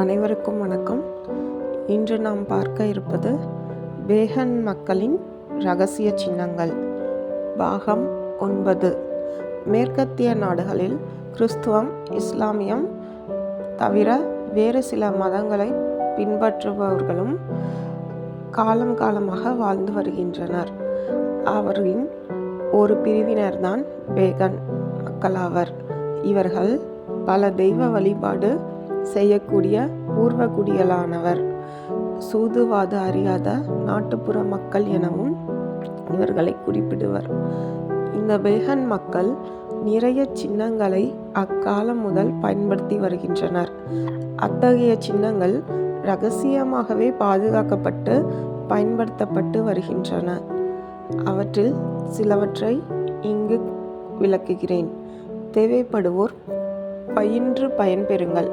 அனைவருக்கும் வணக்கம். இன்று நாம் பார்க்க இருப்பது பேகன் மக்களின் இரகசிய சின்னங்கள் பாகம் 9. மேற்கத்திய நாடுகளில் கிறிஸ்துவம், இஸ்லாமியம் தவிர வேறு சில மதங்களை பின்பற்றுபவர்களும் காலம் காலமாக வாழ்ந்து வருகின்றனர். அவரின் ஒரு பிரிவினர்தான் பேகன் மக்களாவர். இவர்கள் பல தெய்வ வழிபாடு செய்யக்கூடிய பூர்வகுடிகளானவர். சூதுவாத அறியாத நாட்டுப்புற மக்கள் எனவும் இவர்களை குறிப்பிடுவர். இந்த பேகன் மக்கள் நிறைய சின்னங்களை அக்காலம் முதல் பயன்படுத்தி வருகின்றனர். அத்தகைய சின்னங்கள் இரகசியமாகவே பாதுகாக்கப்பட்டு பயன்படுத்தப்பட்டு வருகின்றன. அவற்றில் சிலவற்றை இங்கு விளக்குகிறேன். தேவைப்படுவோர் பயின்று பயன்பெறுங்கள்.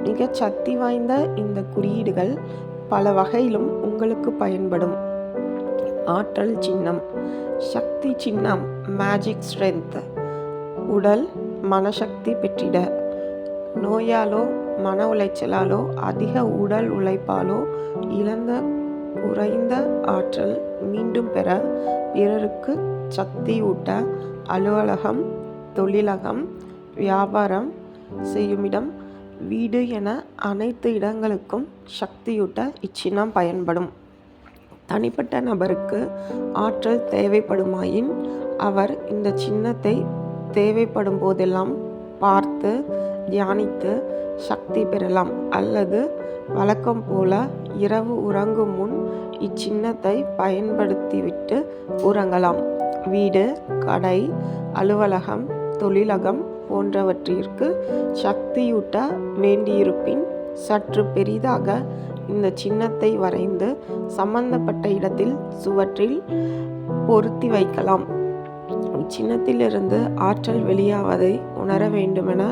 மிக சக்தி வாய்ந்த இந்த குறியீடுகள் பல வகையிலும் உங்களுக்கு பயன்படும். ஆற்றல் சின்னம், சக்தி சின்னம், மேஜிக் ஸ்ட்ரென்த். உடல் மனசக்தி பெற்றிட. நோயாலோ மன உளைச்சலாலோ அதிக உடல் உழைப்பாலோ இழந்த குறைந்த ஆற்றல் மீண்டும் பெற, பிறருக்கு சக்தி ஊட்ட, அலுவலகம், தொழிலகம், வியாபாரம் செய்யுமிடம், வீடு என அனைத்து இடங்களுக்கும் சக்தியூட்ட இச்சின்னம் பயன்படும். தனிப்பட்ட நபருக்கு ஆற்றல் தேவைப்படுமாயின் அவர் இந்த சின்னத்தை தேவைப்படும் போதெல்லாம் பார்த்து தியானித்து சக்தி பெறலாம். அல்லது வழக்கம் போல இரவு உறங்கும் முன் இச்சின்னத்தை பயன்படுத்திவிட்டு உறங்கலாம். வீடு, கடை, அலுவலகம், தொழிலகம் போன்றவற்றிற்கு சக்தியூட்ட வேண்டியிருப்பின் சற்று பெரிதாக இந்த சின்னத்தை வரைந்து சம்பந்தப்பட்ட இடத்தில் சுவற்றில் பொருத்தி வைக்கலாம். இச்சின்னத்திலிருந்து ஆற்றல் வெளியாவதை உணர வேண்டுமென